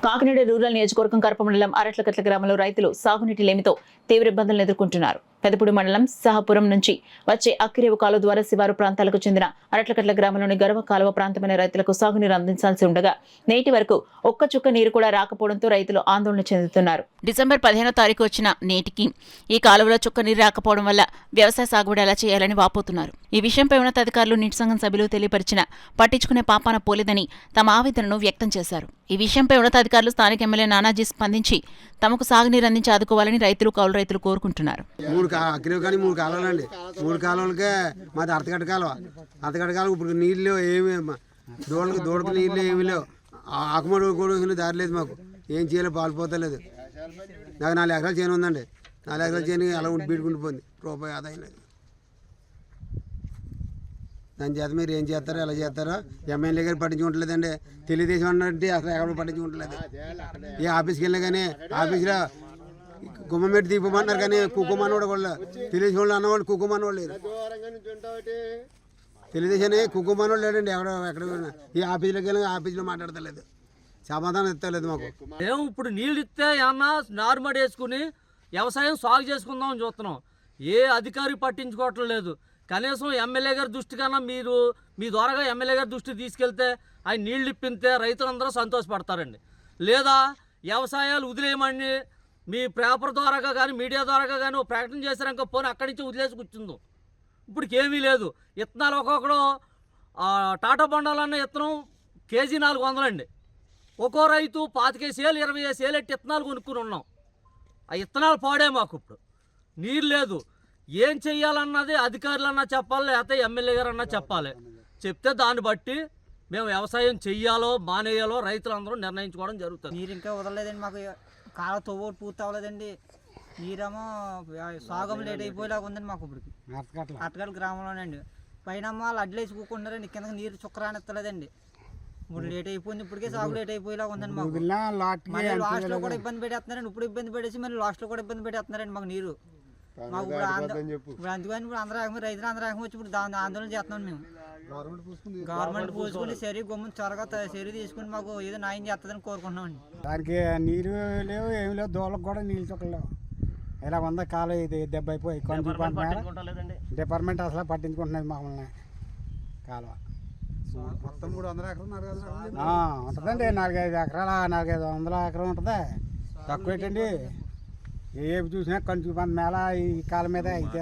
Kakinada rural నియోజకవర్గం కరప మండలం అరట్లకట్ల గ్రామంలో రైతులు సాగునీటి లేమితో తీవ్ర ఇబ్బందులను ఎదుర్కొంటున్నారు. పెదపూడి మండలం సహపురం నుంచి వచ్చే అక్కిరేవు కాలువ ద్వారా శివారు ప్రాంతాలకు చెందిన అరట్లకట్ల గ్రామంలోని గర్వ కాలువ ప్రాంతమైన రైతులకు సాగునీరు అందించాల్సి ఉండగా నేటి వరకు ఒక్క చుక్క నీరు కూడా రాకపోవడంతో రైతులు ఆందోళన చెందుతున్నారు. డిసెంబర్ 15వ తారీఖు వచ్చిన నేటికి ఈ కాలువలో చుక్క నీరు రాకపోవడం వల్ల వ్యవసాయ సాగుబడి ఎలా చేయాలని వాపోతున్నారు. ఈ విషయంపై ఉన్నతాధికారులు నీటి సంఘం సభ్యులు తెలియపరిచిన పట్టించుకునే పాపాన పోలేదని తమ ఆవేదనను వ్యక్తం చేశారు. ఈ విషయంపై ఉన్నతాధికారులు స్థానిక ఎమ్మెల్యే నానాజీ స్పందించి తమకు సాగునీరు అందించి ఆదుకోవాలని కౌలు రైతులు కోరుకుంటున్నారు. మూడు కాలువలండి. 3 కాలువలకే మాది అర్ధగడ్డ కాలువ. ఇప్పుడు నీళ్ళు ఏమి దూడకు నీళ్ళు ఏమి లేవు. ఆకుమడు కూడా దారి లేదు. మాకు ఏం చేయాలో పాల్పోతలేదు. నాకు 4 ఎకరాలు చేను ఉందండి. 4 ఎకరాల చేను అలా బీడుకుండిపోయింది. రూపాయి ఆదాయం లేదు. దాని చేత మీరు ఏం చేస్తారో ఎలా చేస్తారో ఎమ్మెల్యే గారు పట్టించుకుంటలేదండి. తెలుగుదేశం అన్నట్టు అసలు ఎక్కడ పట్టించుకుంటలేదు. ఈ ఆఫీస్కి వెళ్ళినా కానీ ఆఫీస్లో గుమ్మమెట్టి దీపమన్నారు కానీ కుక్కుమన్నోడు కూడా తెలుగుదేశం వాళ్ళు అన్నవాళ్ళు కుక్కుమన్నోడు లేదు. తెలుగుదేశాన్ని కుక్కుమన్నోడు లేడండి. ఎక్కడ ఈ ఆఫీసులోకి వెళ్ళి ఆఫీసులో మాట్లాడతలేదు. సమాధానం ఇస్తలేదు మాకు. మేము ఇప్పుడు నీళ్ళు ఇస్తే ఏమన్నా నారుమడి వేసుకుని వ్యవసాయం సాగు చేసుకుందామని చూస్తున్నాం. ఏ అధికారి పట్టించుకోవటం లేదు. కనీసం ఎమ్మెల్యే గారి దృష్టి కన్నా మీరు మీ ద్వారాగా ఎమ్మెల్యే గారి దృష్టికి తీసుకెళ్తే ఆయన నీళ్ళు ఇప్పితే రైతులందరూ సంతోషపడతారండి. లేదా వ్యవసాయాలు వదిలేయమని మీ పేపర్ ద్వారాగా కానీ మీడియా ద్వారాగా కానీ ప్రకటన చేశారనుకో పోనీ అక్కడి నుంచి వదిలేసి కూర్చుందాం. ఇప్పటికి ఏమీ లేదు. విత్తనాలు ఒక్కొక్కడు టాటా బండాలన్న విత్తనం కేజీ 400 అండి. ఒక్కో రైతు 25 సేలు 20 సేలు ఎట్టి విత్తనాలు కొనుక్కుని ఉన్నాం. ఆ విత్తనాలు పాడే మాకు ఇప్పుడు నీరు లేదు. ఏం చెయ్యాలన్నది అధికారులన్నా చెప్పాలి, లేకపోతే ఎమ్మెల్యే గారు అన్నా చెప్పాలి. చెప్తే దాన్ని బట్టి మేము వ్యవసాయం చెయ్యాలో మానేయాలో రైతులందరూ నిర్ణయించుకోవడం జరుగుతుంది. నీరు ఇంకా వదలలేదండి. మాకు కాలం తవ్వోటి పూర్తి అవ్వలేదండి. నీరేమో సాగం లేట్ అయిపోయేలాగా ఉందండి. మాకు ఇప్పటికి అట్టగట్ల గ్రామంలోనండి పైన వాళ్ళు అడ్లేసి కూకున్నారండి. కింద నీరు చుక్క రానిస్తలేదండి. ఇప్పుడు లేట్ అయిపోయింది. ఇప్పటికే సాగు లేట్ అయిపోయేలాగా ఉందండి. మాకు లాస్ట్లో కూడా ఇబ్బంది పెట్టేస్తున్నారండి. ఇప్పుడు ఇబ్బంది పెట్టేసి మరి లాస్ట్లో కూడా ఇబ్బంది పెట్టేస్తున్నారండి మాకు నీరు. మాకు ఇప్పుడు అందుకని ఇప్పుడు అందరూ రైతులు అందరూ వచ్చి ఇప్పుడు ఆందోళన చేస్తున్నాం. మేము గవర్నమెంట్ పూసుకుని సరి గుమ్మని త్వరగా సరి తీసుకుని మాకు ఏదో న్యాయం చేస్తుందని కోరుకుంటున్నామండి. దానికి నీరు లేవు, ఏమి లేవు. దూలకు కూడా నీళ్ళు చుక్కలేవు. ఇలా ఉందా కాలం ఇది దెబ్బ అయిపోయి డిపార్ట్మెంట్ అసలు పట్టించుకుంటున్నది మమ్మల్ని. కాలువ మొత్తం 300 ఎకరాలు ఉంటుందండి. 4-5 ఎకరాలు 400-500 ఎకరం ఉంటుంది. తక్కువ ఏంటండి. ఏ చూసినా కొంచెం మేళ ఈ కాలం మీద అయితే